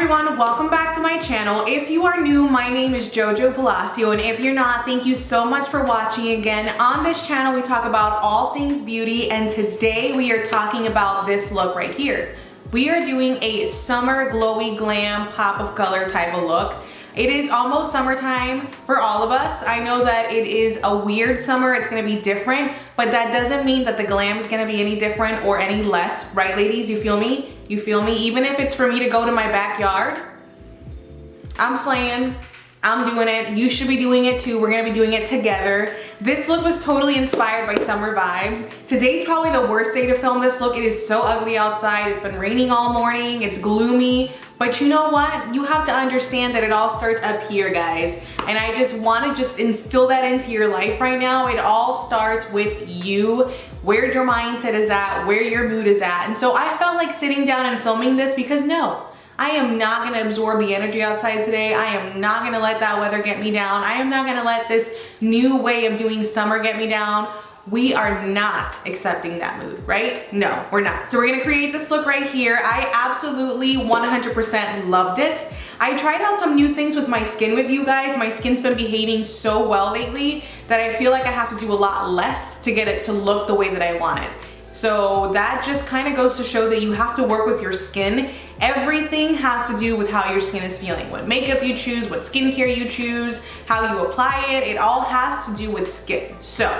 everyone, welcome back to my channel. If you are new, my name is Jojo Palacio, and if you're not, thank you so much for watching again. On this channel, we talk about all things beauty, and today we are talking about this look right here. We are doing a summer glowy glam pop of color type of look. It is almost summertime for all of us. I know that it is a weird summer, it's gonna be different, but that doesn't mean that the glam is gonna be any different or any less, right ladies? You feel me? You feel me? Even if it's for me to go to my backyard, I'm slaying, I'm doing it. You should be doing it too. We're gonna be doing it together. This look was totally inspired by summer vibes. Today's probably the worst day to film this look. It is so ugly outside. It's been raining all morning, it's gloomy. But you know what? You have to understand that it all starts up here, guys. And I just want to just instill that into your life right now. It all starts with you, where your mindset is at, where your mood is at. And so I felt like sitting down and filming this because no, I am not gonna absorb the energy outside today. I am not gonna let that weather get me down. I am not gonna let this new way of doing summer get me down. We are not accepting that mood, right? No, we're not. So we're gonna create this look right here. I absolutely 100% loved it. I tried out some new things with my skin with you guys. My skin's been behaving so well lately that I feel like I have to do a lot less to get it to look the way that I want it. So that just kind of goes to show that you have to work with your skin. Everything has to do with how your skin is feeling. What makeup you choose, what skincare you choose, how you apply it, it all has to do with skin. So,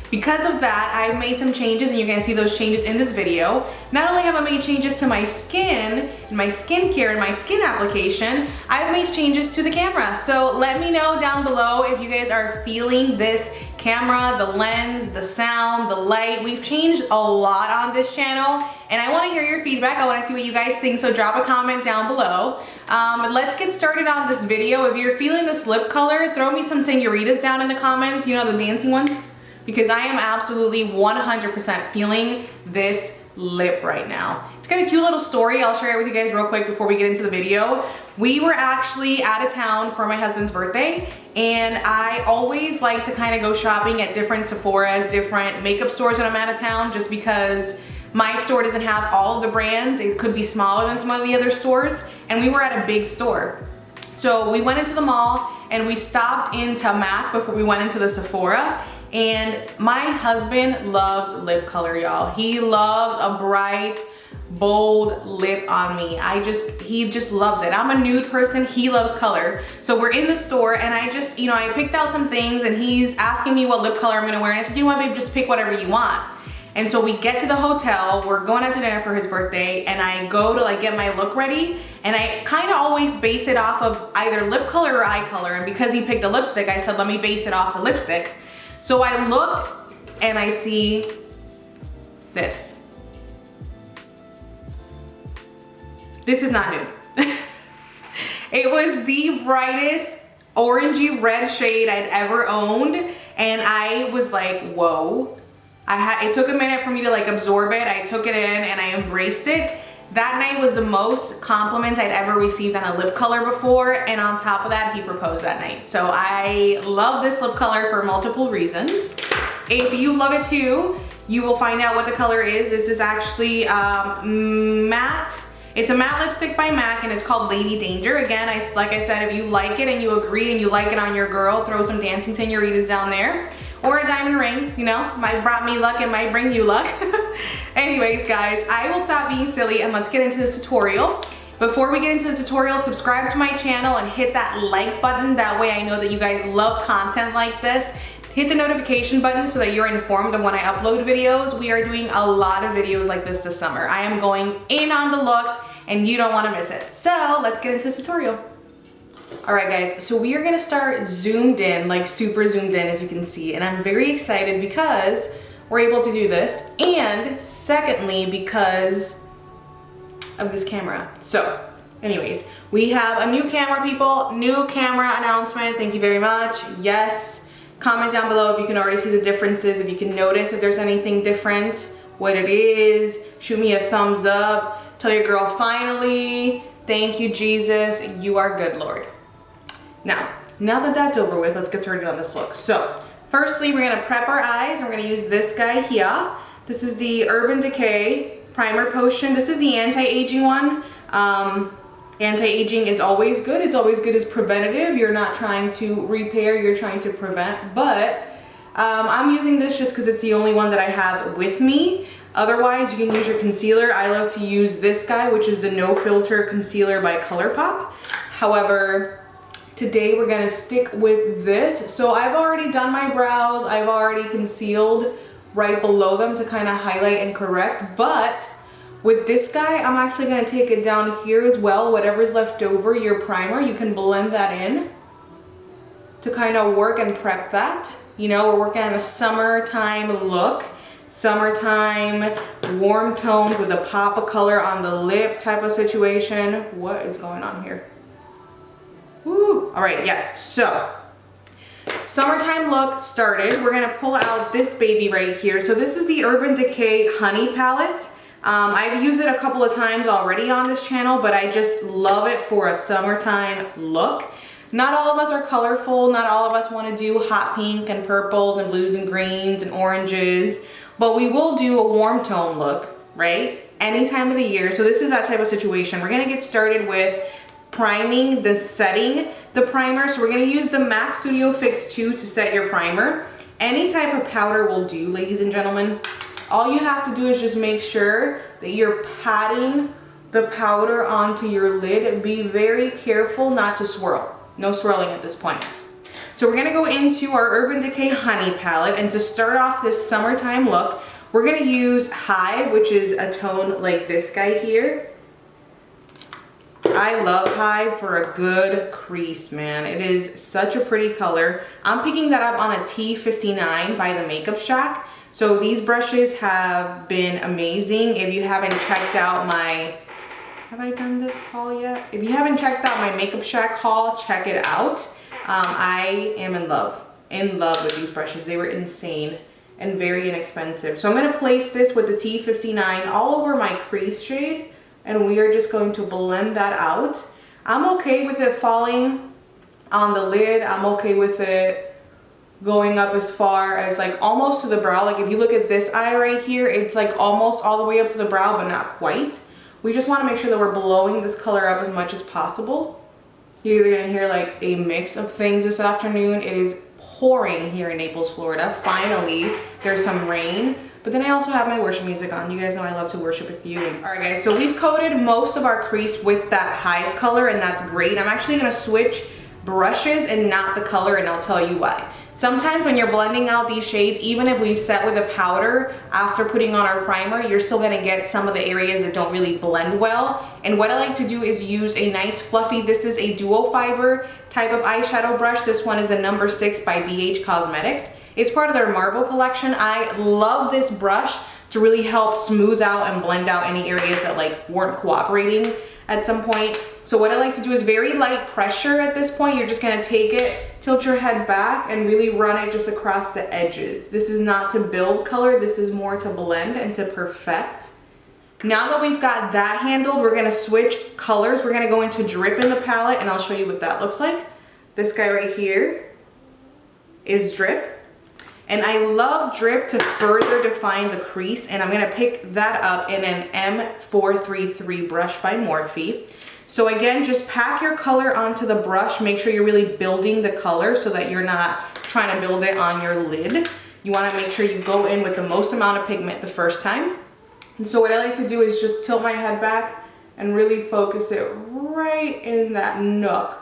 because of that, I've made some changes and you're gonna see those changes in this video. Not only have I made changes to my skin, and my skincare, and my skin application, I've made changes to the camera. So let me know down below if you guys are feeling this camera, the lens, the sound, the light. We've changed a lot on this channel and I wanna hear your feedback. I wanna see what you guys think, so drop a comment down below. Let's get started on this video. If you're feeling this lip color, throw me some Sangrias down in the comments, you know, the dancing ones. Because I am absolutely 100% feeling this lip right now. It's got a cute little story. I'll share it with you guys real quick before we get into the video. We were actually out of town for my husband's birthday, and I always like to kind of go shopping at different Sephora's, different makeup stores when I'm out of town, just because my store doesn't have all of the brands. It could be smaller than some of the other stores, and we were at a big store. So we went into the mall and we stopped into MAC before we went into the Sephora. And my husband loves lip color, y'all. He loves a bright, bold lip on me. He just loves it. I'm a nude person, he loves color. So we're in the store and I just, you know, I picked out some things and he's asking me what lip color I'm gonna wear. And I said, you know what, babe, just pick whatever you want. And so we get to the hotel, we're going out to dinner for his birthday, and I go to like get my look ready, and I kind of always base it off of either lip color or eye color. And because he picked a lipstick, I said, let me base it off the lipstick. So I looked and I see this. This is not new. It was the brightest orangey red shade I'd ever owned, and I was like, whoa. It took a minute for me to like absorb it. I took it in and I embraced it. That night was the most compliments I'd ever received on a lip color before, and on top of that, he proposed that night. So I love this lip color for multiple reasons. If you love it too, you will find out what the color is. This is actually matte. It's a matte lipstick by MAC and it's called Lady Danger. Again, like I said, if you like it and you agree and you like it on your girl, throw some dancing senoritas down there. Or a diamond ring, you know, might brought me luck and might bring you luck. Anyways, guys, I will stop being silly and let's get into this tutorial. Before we get into the tutorial, subscribe to my channel and hit that like button. That way I know that you guys love content like this. Hit the notification button so that you're informed of when I upload videos. We are doing a lot of videos like this summer. I am going in on the looks and you don't want to miss it. So let's get into this tutorial. All right, guys, so we are gonna start zoomed in, like super zoomed in, as you can see, and I'm very excited because we're able to do this, and secondly, because of this camera. So anyways, we have a new camera, people, new camera announcement. Thank you very much. Yes, comment down below if you can already see the differences, if you can notice if there's anything different, what it is. Shoot me a thumbs up. Tell your girl, finally, thank you, Jesus, you are good, Lord. Now that that's over with, let's get started on this look. So, firstly, we're gonna prep our eyes, and we're gonna use this guy here. This is the Urban Decay Primer Potion. This is the anti-aging one. Anti-aging is always good. It's always good as preventative. You're not trying to repair, you're trying to prevent. But I'm using this just because it's the only one that I have with me. Otherwise, you can use your concealer. I love to use this guy, which is the No Filter Concealer by ColourPop. However, today we're gonna stick with this. So I've already done my brows. I've already concealed right below them to kind of highlight and correct. But with this guy, I'm actually gonna take it down here as well. Whatever's left over, your primer, you can blend that in to kind of work and prep that. You know, we're working on a summertime look. Summertime, warm tones with a pop of color on the lip type of situation. What is going on here? Woo! All right, yes, so summertime look started. We're gonna pull out this baby right here. So this is the Urban Decay Honey Palette. I've used it a couple of times already on this channel, but I just love it for a summertime look. Not all of us are colorful. Not all of us wanna do hot pink and purples and blues and greens and oranges. But we will do a warm tone look, right? Any time of the year. So this is that type of situation. We're gonna get started with priming the setting, the primer. So we're gonna use the MAC Studio Fix 2 to set your primer. Any type of powder will do, ladies and gentlemen. All you have to do is just make sure that you're patting the powder onto your lid. Be very careful not to swirl. No swirling at this point. So we're gonna go into our Urban Decay Honey palette, and to start off this summertime look, we're gonna use High, which is a tone like this guy here. I love High for a good crease, man. It is such a pretty color. I'm picking that up on a T59 by the Makeup Shack. So these brushes have been amazing. If you haven't checked out my, have I done this haul yet? If you haven't checked out my Makeup Shack haul, check it out. I am in love with these brushes. They were insane and very inexpensive. So I'm gonna place this with the T59 all over my crease shade, and we are just going to blend that out. I'm okay with it falling on the lid. I'm okay with it going up as far as like almost to the brow. Like if you look at this eye right here, it's like almost all the way up to the brow, but not quite. We just wanna make sure that we're blowing this color up as much as possible. You're either gonna hear like a mix of things this afternoon. It is pouring here in Naples, Florida. Finally, there's some rain. But then I also have my worship music on. You guys know I love to worship with you. All right guys, so we've coated most of our crease with that Hive color, and that's great. I'm actually gonna switch brushes and not the color, and I'll tell you why. Sometimes when you're blending out these shades, even if we've set with a powder after putting on our primer, you're still gonna get some of the areas that don't really blend well. And what I like to do is use a nice fluffy, this is a dual fiber type of eyeshadow brush. This one is a number 6 by BH Cosmetics. It's part of their Marble collection. I love this brush to really help smooth out and blend out any areas that like weren't cooperating at some point. So what I like to do is very light pressure at this point. You're just gonna take it, tilt your head back, and really run it just across the edges. This is not to build color, this is more to blend and to perfect. Now that we've got that handled, we're gonna switch colors. We're gonna go into Drip in the palette, and I'll show you what that looks like. This guy right here is Drip. And I love Drip to further define the crease, and I'm gonna pick that up in an M433 brush by Morphe. So again, just pack your color onto the brush. Make sure you're really building the color so that you're not trying to build it on your lid. You wanna make sure you go in with the most amount of pigment the first time. And so what I like to do is just tilt my head back and really focus it right in that nook.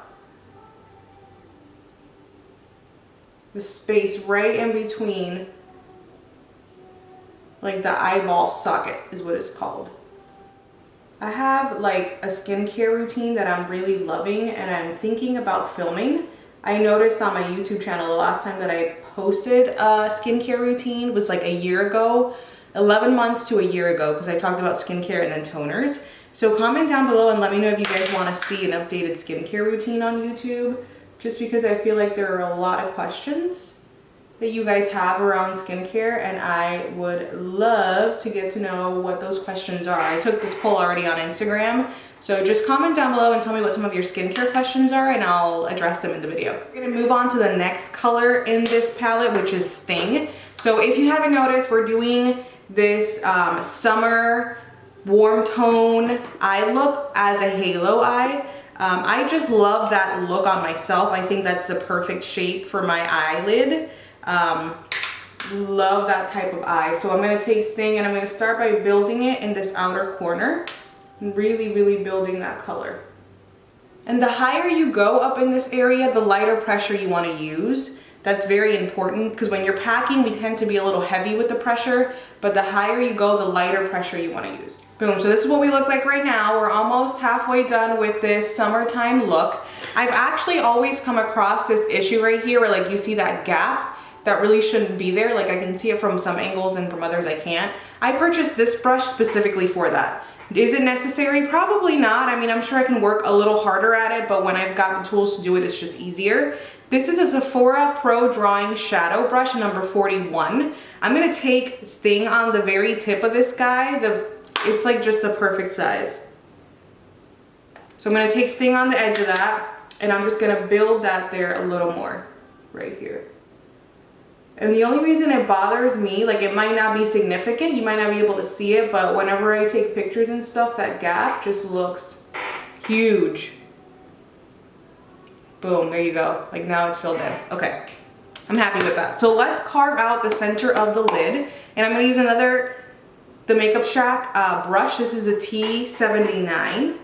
The space right in between, like the eyeball socket is what it's called. I have like a skincare routine that I'm really loving and I'm thinking about filming. I noticed on my YouTube channel the last time that I posted a skincare routine was like a year ago, 11 months to a year ago, because I talked about skincare and then toners. So comment down below and let me know if you guys want to see an updated skincare routine on YouTube, just because I feel like there are a lot of questions that you guys have around skincare, and I would love to get to know what those questions are. I took this poll already on Instagram, so just comment down below and tell me what some of your skincare questions are, and I'll address them in the video. We're gonna move on to the next color in this palette, which is Sting. So if you haven't noticed, we're doing this summer warm tone eye look as a halo eye. I just love that look on myself. I think that's the perfect shape for my eyelid. Love that type of eye. So I'm gonna take Sting and I'm gonna start by building it in this outer corner. Really, really building that color. And the higher you go up in this area, the lighter pressure you wanna use. That's very important because when you're packing, we tend to be a little heavy with the pressure, but the higher you go, the lighter pressure you wanna use. Boom, so this is what we look like right now. We're almost halfway done with this summertime look. I've actually always come across this issue right here where like you see that gap that really shouldn't be there. Like I can see it from some angles and from others I can't. I purchased this brush specifically for that. Is it necessary? Probably not. I mean, I'm sure I can work a little harder at it, but when I've got the tools to do it, it's just easier. This is a Sephora Pro Drawing Shadow Brush number 41. I'm gonna take Sting on the very tip of this guy. It's like just the perfect size. So I'm gonna take Sting on the edge of that, and I'm just gonna build that there a little more, right here. And the only reason it bothers me, like it might not be significant, you might not be able to see it, but whenever I take pictures and stuff, that gap just looks huge. Boom, there you go. Like now it's filled in. Okay, I'm happy with that. So let's carve out the center of the lid. And I'm gonna use the Makeup Shack brush. This is a T79.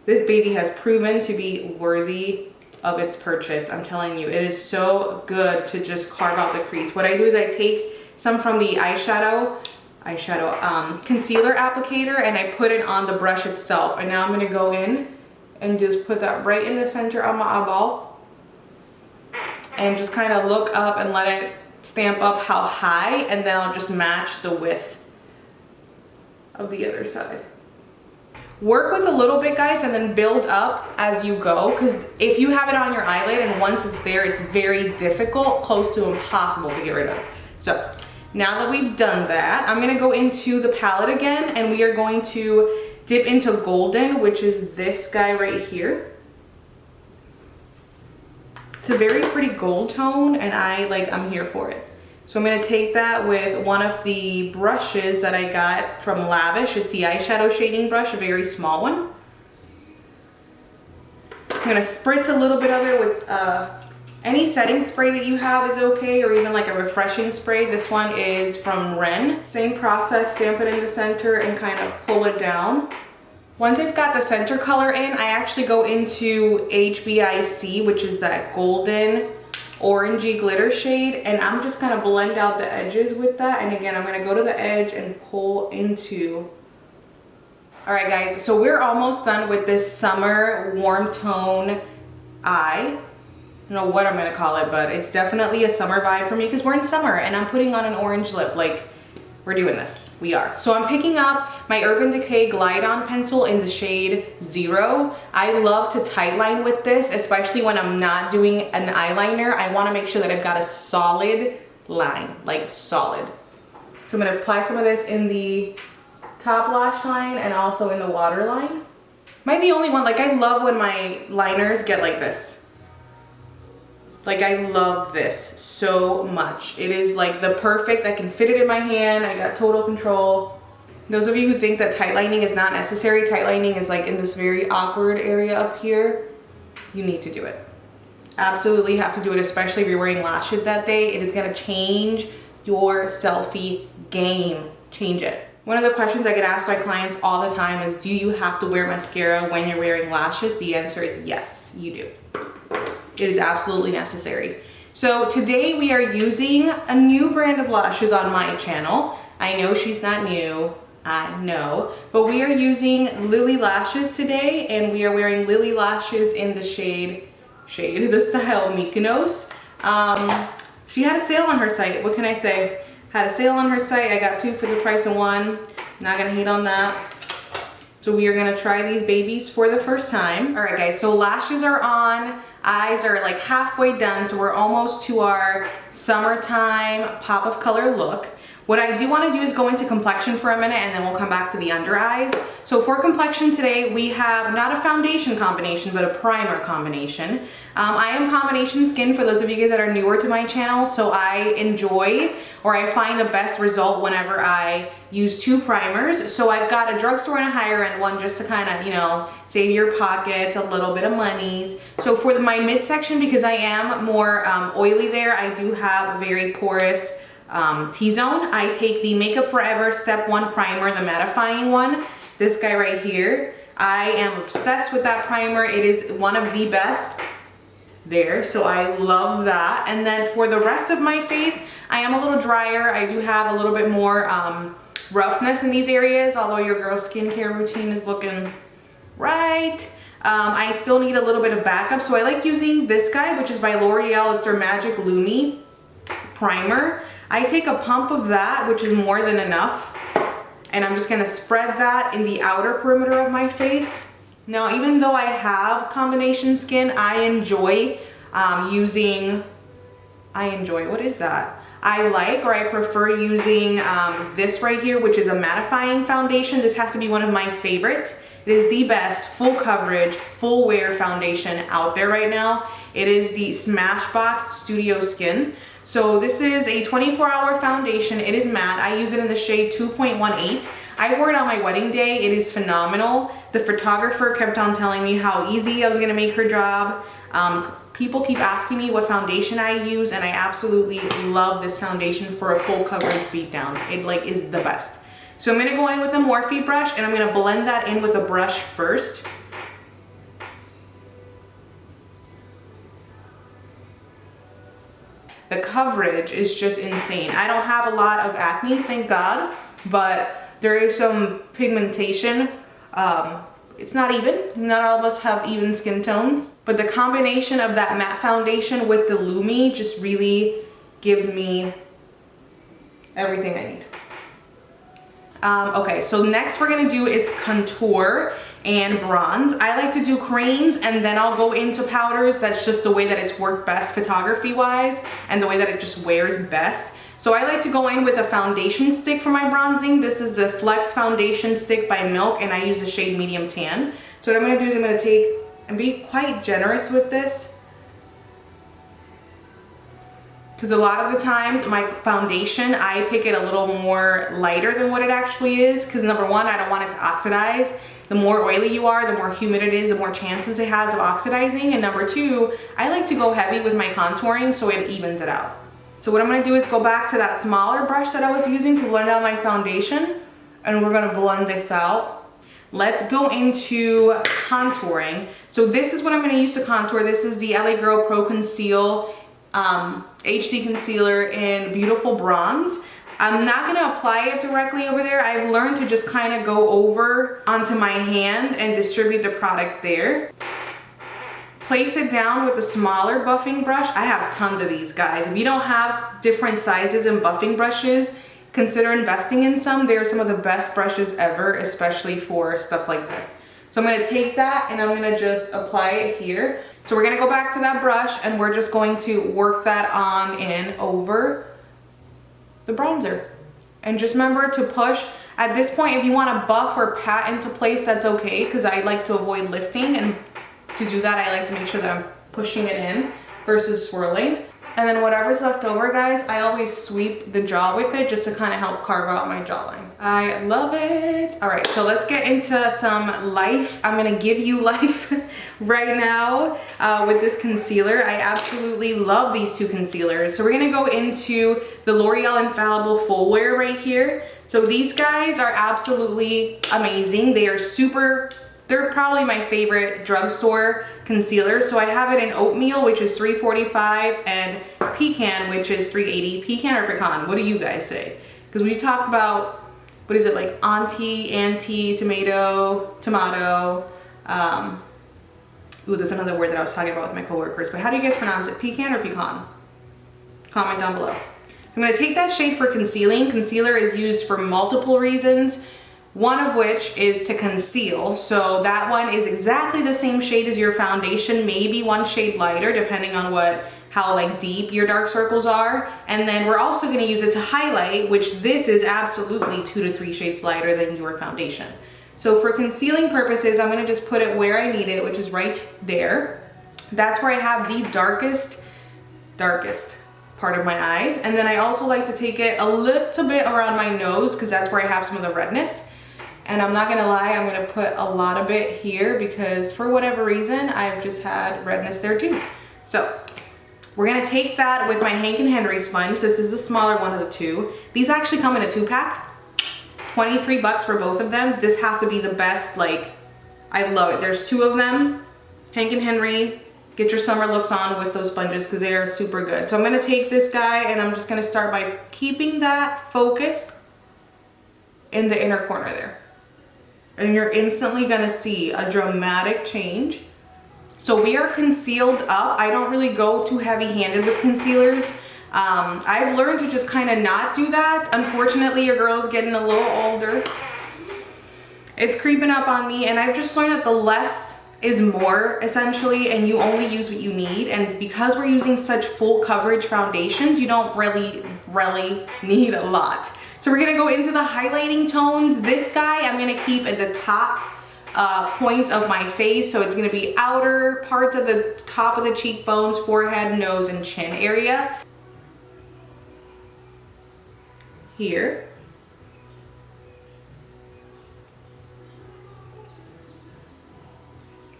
This baby has proven to be worthy of its purchase. I'm telling you, it is so good to just carve out the crease. What I do is I take some from the eyeshadow concealer applicator and I put it on the brush itself. And now I'm gonna go in and just put that right in the center of my eyeball and just kind of look up and let it stamp up how high, and then I'll just match the width of the other side. Work with a little bit, guys, and then build up as you go, because if you have it on your eyelid and once it's there, it's very difficult, close to impossible to get rid of. So now that we've done that, I'm gonna go into the palette again, and we are going to dip into Golden, which is this guy right here. It's a very pretty gold tone, and I'm here for it. So I'm gonna take that with one of the brushes that I got from Lavish. It's the eyeshadow shading brush, a very small one. I'm gonna spritz a little bit of it with any setting spray that you have is okay, or even like a refreshing spray. This one is from Ren. Same process, stamp it in the center and kind of pull it down. Once I've got the center color in, I actually go into HBIC, which is that golden orangey glitter shade, and I'm just gonna blend out the edges with that. And again, I'm gonna go to the edge and pull into. All right, guys, so we're almost done with this summer warm tone eye. I don't know what I'm gonna call it, but it's definitely a summer vibe for me because we're in summer and I'm putting on an orange lip. Like, we're doing this, we are. So I'm picking up my Urban Decay Glide On pencil in the shade 0. I love to tightline with this, especially when I'm not doing an eyeliner. I wanna make sure that I've got a solid line, like solid. So I'm gonna apply some of this in the top lash line and also in the waterline. Am I the only one? Like, I love when my liners get like this. Like, I love this so much. It is like the perfect, I can fit it in my hand. I got total control. Those of you who think that tight lining is not necessary, tight lining is like in this very awkward area up here, you need to do it. Absolutely have to do it, especially if you're wearing lashes that day. It is gonna change your selfie game. Change it. One of the questions I get asked by clients all the time is, do you have to wear mascara when you're wearing lashes? The answer is yes, you do. It is absolutely necessary. So today we are using a new brand of lashes on my channel. I know she's not new, I know, but we are using Lily lashes today, and we are wearing Lily lashes in the the style Mykonos. She had a sale on her site. What can I say? Had a sale on her site. I got 2 for the price of 1. Not gonna hate on that. So we are gonna try these babies for the first time. All right, guys, so lashes are on. Eyes are like halfway done, so we're almost to our summertime pop of color look. What I do want to do is go into complexion for a minute and then we'll come back to the under eyes. So for complexion today, we have not a foundation combination, but a primer combination. I am combination skin for those of you guys that are newer to my channel, so I enjoy, or I find the best result whenever I use 2 primers. So I've got a drugstore and a higher end one just to kind of, you know, save your pockets a little bit of monies. So for my midsection, because I am more oily there, I do have a very porous T-zone. I take the Makeup Forever Step 1 primer, the mattifying one, this guy right here. I am obsessed with that primer. It is one of the best there, so I love that. And then for the rest of my face, I am a little drier. I do have a little bit more roughness in these areas, although your girl's skincare routine is looking right. I still need a little bit of backup, so I like using this guy, which is by L'Oreal. It's their Magic Lumi primer. I take a pump of that, which is more than enough, and I'm just gonna spread that in the outer perimeter of my face. Now, even though I have combination skin, I enjoy what is that? I like, or I prefer using this right here, which is a mattifying foundation. This has to be one of my favorite. It is the best full coverage, full wear foundation out there right now. It is the Smashbox Studio Skin. So this is a 24-hour foundation. It is matte. I use it in the shade 2.18. I wore it on my wedding day. It is phenomenal. The photographer kept on telling me how easy I was gonna make her job. People keep asking me what foundation I use, and I absolutely love this foundation for a full coverage beat down. It like is the best. So I'm gonna go in with a Morphe brush and I'm gonna blend that in with a brush first. The coverage is just insane. I don't have a lot of acne, thank God, but there is some pigmentation. It's not even. Not all of us have even skin tones, but the combination of that matte foundation with the Lumi just really gives me everything I need. Okay, so next we're gonna do is contour and bronze. I like to do creams and then I'll go into powders. That's just the way that it's worked best photography wise and the way that it just wears best. So I like to go in with a foundation stick for my bronzing. This is the Flex Foundation Stick by Milk and I use the shade Medium Tan. So what I'm gonna do is I'm gonna take and be quite generous with this, because a lot of the times my foundation, I pick it a little more lighter than what it actually is, because number one, I don't want it to oxidize. The more oily you are, the more humid it is, the more chances it has of oxidizing. And number two, I like to go heavy with my contouring so it evens it out. So what I'm gonna do is go back to that smaller brush that I was using to blend out my foundation, and we're gonna blend this out. Let's go into contouring. So this is what I'm gonna use to contour. This is the LA Girl Pro Conceal HD concealer in Beautiful Bronze. I'm not gonna apply it directly over there. I've learned to just kind of go over onto my hand and distribute the product there. Place it down with the smaller buffing brush. I have tons of these, guys. If you don't have different sizes and buffing brushes, consider investing in some. They're some of the best brushes ever, especially for stuff like this. So I'm gonna take that and I'm gonna just apply it here. So we're gonna go back to that brush and we're just going to work that on in over the bronzer. And just remember to push. At this point, if you wanna buff or pat into place, that's okay, because I like to avoid lifting, and to do that, I like to make sure that I'm pushing it in versus swirling. And then whatever's left over, guys, I always sweep the jaw with it just to kind of help carve out my jawline. I love it. All right, so let's get into some life. I'm gonna give you life right now with this concealer. I absolutely love these two concealers. So we're gonna go into the L'Oreal Infallible Full Wear right here. So these guys are absolutely amazing. They are they're probably my favorite drugstore concealer. So I have it in Oatmeal, which is $3.45, and Pecan, which is $3.80. Pecan or pecan? What do you guys say? Because we talk about, what is it, like anti, tomato. Ooh, there's another word that I was talking about with my coworkers. But how do you guys pronounce it? Pecan or pecan? Comment down below. I'm gonna take that shade for concealing. Concealer is used for multiple reasons, one of which is to conceal. So that one is exactly the same shade as your foundation, maybe one shade lighter, depending on what how like deep your dark circles are. And then we're also gonna use it to highlight, which this is absolutely 2 to 3 shades lighter than your foundation. So for concealing purposes, I'm gonna just put it where I need it, which is right there. That's where I have the darkest part of my eyes. And then I also like to take it a little bit around my nose because that's where I have some of the redness. And I'm not gonna lie, I'm gonna put a lot of it here because for whatever reason, I've just had redness there too. So we're gonna take that with my Hank & Henry sponge. This is the smaller one of the two. These actually come in a 2-pack, 23 bucks for both of them. This has to be the best, like, I love it. There's 2 of them, Hank & Henry. Get your summer looks on with those sponges because they are super good. So I'm gonna take this guy and I'm just gonna start by keeping that focused in the inner corner there. And you're instantly gonna see a dramatic change. So we are concealed up. I don't really go too heavy-handed with concealers. I've learned to just kind of not do that. Unfortunately, your girl's getting a little older. It's creeping up on me, and I've just learned that the less is more, essentially, and you only use what you need. And it's because we're using such full coverage foundations, you don't really need a lot. So we're gonna go into the highlighting tones. This guy I'm gonna keep at the top point of my face, so it's gonna be outer parts of the top of the cheekbones, forehead, nose, and chin area. Here.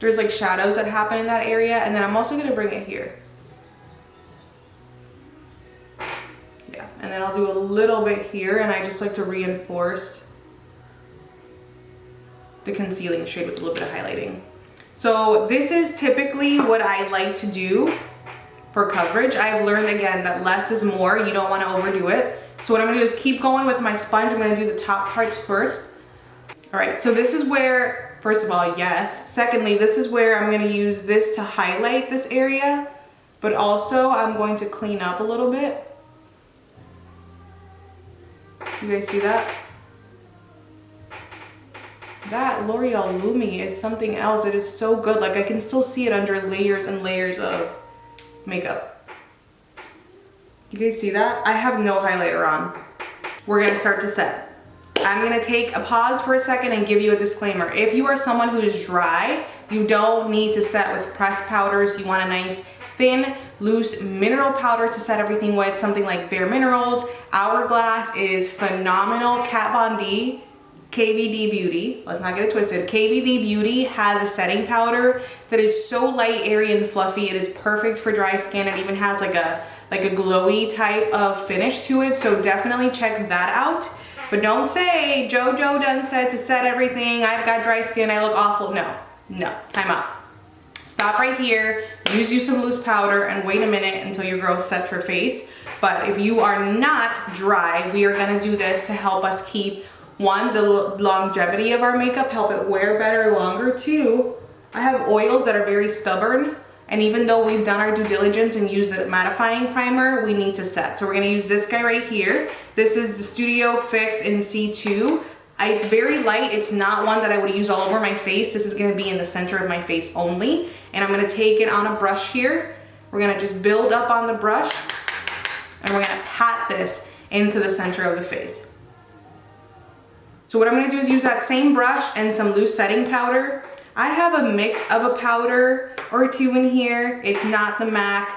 There's like shadows that happen in that area, and then I'm also gonna bring it here. Yeah, and then I'll do a little bit here, and I just like to reinforce the concealing shade with a little bit of highlighting. So this is typically what I like to do for coverage. I've learned again that less is more. You don't wanna overdo it. So what I'm gonna do is keep going with my sponge. I'm gonna do the top parts first. All right, so this is where, first of all, yes. Secondly, this is where I'm gonna use this to highlight this area, but also I'm going to clean up a little bit. You guys see that? That L'Oreal Lumi is something else. It is so good. Like, I can still see it under layers and layers of makeup. You guys see that? I have no highlighter on. We're gonna start to set. I'm gonna take a pause for a second and give you a disclaimer. If you are someone who is dry, you don't need to set with pressed powders. You want a nice, thin, loose mineral powder to set everything with, something like Bare Minerals. Hourglass is phenomenal. Kat Von D, KVD Beauty, let's not get it twisted. KVD Beauty has a setting powder that is so light, airy, and fluffy. It is perfect for dry skin. It even has like a glowy type of finish to it, so definitely check that out. But don't say, JoJo done said to set everything, I've got dry skin, I look awful. No, time out. Stop right here, use you some loose powder, and wait a minute until your girl sets her face. But if you are not dry, we are gonna do this to help us keep, one, the longevity of our makeup, help it wear better longer. Two, I have oils that are very stubborn, and even though we've done our due diligence and used the mattifying primer, we need to set. So we're gonna use this guy right here. This is the Studio Fix in C2. It's very light. It's not one that I would use all over my face. This is gonna be in the center of my face only. And I'm gonna take it on a brush here. We're gonna just build up on the brush, and we're gonna pat this into the center of the face. So what I'm gonna do is use that same brush and some loose setting powder. I have a mix of a powder or two in here. It's not the MAC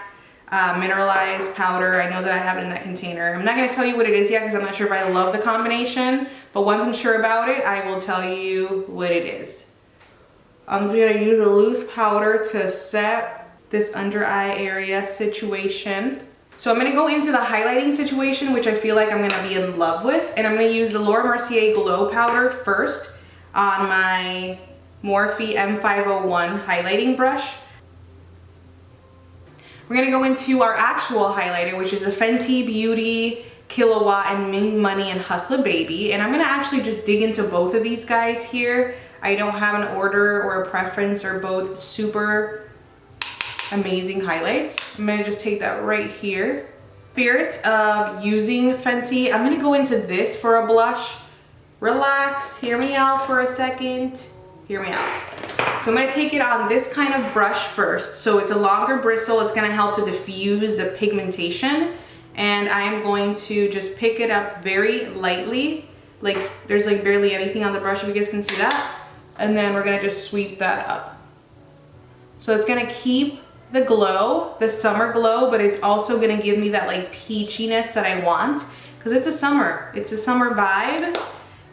mineralized powder. I know that I have it in that container. I'm not gonna tell you what it is yet because I'm not sure if I love the combination, but once I'm sure about it, I will tell you what it is. I'm gonna use a loose powder to set this under eye area situation. So I'm gonna go into the highlighting situation, which I feel like I'm gonna be in love with, and I'm gonna use the Laura Mercier Glow Powder first on my Morphe M501 highlighting brush. We're gonna go into our actual highlighter, which is a Fenty Beauty Kilowatt and Mint Money and Hustla Baby, and I'm gonna actually just dig into both of these guys here. I don't have an order or a preference. They're both super amazing highlights. I'm gonna just take that right here. Spirit of using Fenty, I'm gonna go into this for a blush. Relax, hear me out for a second. Hear me out. So I'm gonna take it on this kind of brush first. So it's a longer bristle. It's gonna help to diffuse the pigmentation. And I am going to just pick it up very lightly. Like there's like barely anything on the brush, if you guys can see that. And then we're gonna just sweep that up. So it's gonna keep the glow, the summer glow, but it's also gonna give me that like peachiness that I want. Because it's a summer vibe.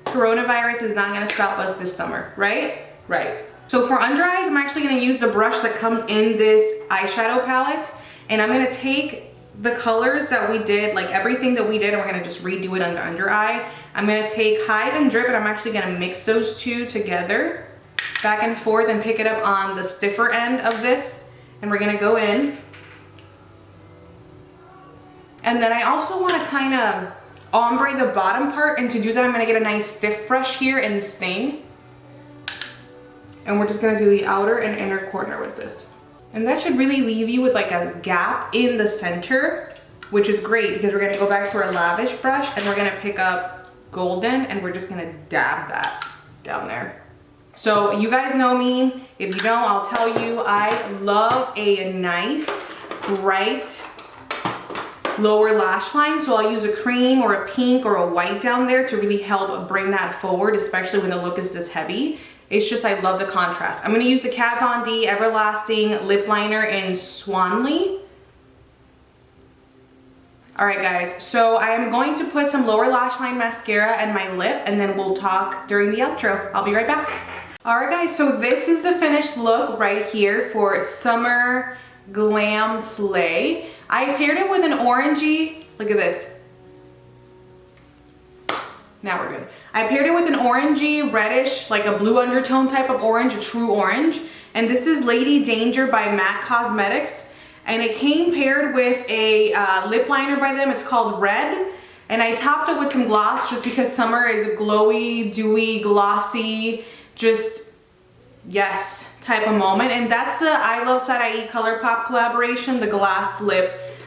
Coronavirus is not gonna stop us this summer, right? Right. So for under eyes, I'm actually gonna use the brush that comes in this eyeshadow palette. And I'm gonna take the colors that we did, like everything that we did, and we're gonna just redo it on the under eye. I'm gonna take Hive and Drip, and I'm actually gonna mix those two together, back and forth, and pick it up on the stiffer end of this. And we're gonna go in. And then I also wanna kind of ombre the bottom part, and to do that I'm gonna get a nice stiff brush here and sting. And we're just gonna do the outer and inner corner with this. And that should really leave you with like a gap in the center, which is great because we're gonna go back to our lavish brush and we're gonna pick up golden and we're just gonna dab that down there. So you guys know me. If you don't, I'll tell you, I love a nice, bright, lower lash line. So I'll use a cream or a pink or a white down there to really help bring that forward, especially when the look is this heavy. It's just, I love the contrast. I'm gonna use the Kat Von D Everlasting Lip Liner in Swanley. All right guys, so I am going to put some lower lash line mascara in my lip and then we'll talk during the outro. I'll be right back. All right guys, so this is the finished look right here for Summer Glam Slay. I paired it with an orangey, look at this. Now we're good. I paired it with an orangey, reddish, like a blue undertone type of orange, a true orange. And this is Lady Danger by MAC Cosmetics. And it came paired with a lip liner by them. It's called Red. And I topped it with some gloss just because summer is a glowy, dewy, glossy, just yes type of moment. And that's the I Love Side ColourPop collaboration, the Glass Lip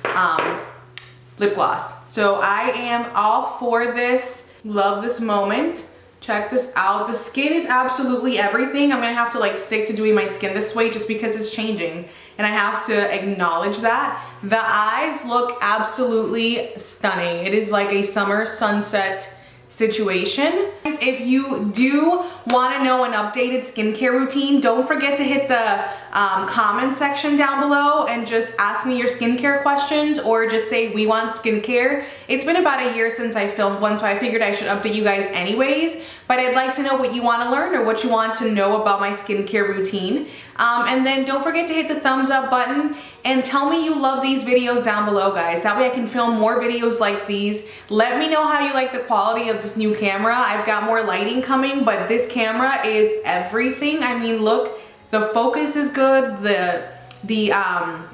gloss. So I am all for this. Love this moment. Check this out. The skin is absolutely everything. I'm gonna have to like stick to doing my skin this way just because it's changing. And I have to acknowledge that. The eyes look absolutely stunning. It is like a summer sunset situation. If you do want to know an updated skincare routine, don't forget to hit the comment section down below and just ask me your skincare questions, or just say we want skincare. It's been about a year since I filmed one, so I figured I should update you guys anyways, but I'd like to know what you want to learn or what you want to know about my skincare routine. And then don't forget to hit the thumbs up button and tell me you love these videos down below, guys. That way I can film more videos like these. Let me know how you like the quality of this new camera. I've got more lighting coming, but this camera is everything. I mean, look, the focus is good. The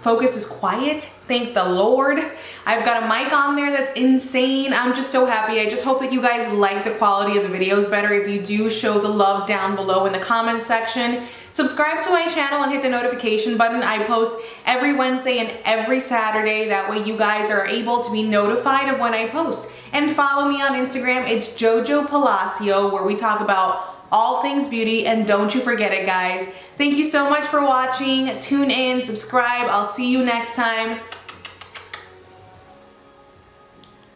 focus is quiet, thank the Lord. I've got a mic on there that's insane. I'm just so happy. I just hope that you guys like the quality of the videos better. If you do, show the love down below in the comment section. Subscribe to my channel and hit the notification button. I post every Wednesday and every Saturday. That way you guys are able to be notified of when I post. And follow me on Instagram. It's Jojo Palacio, where we talk about all things beauty. And don't you forget it, guys. Thank you so much for watching. Tune in, subscribe. I'll see you next time.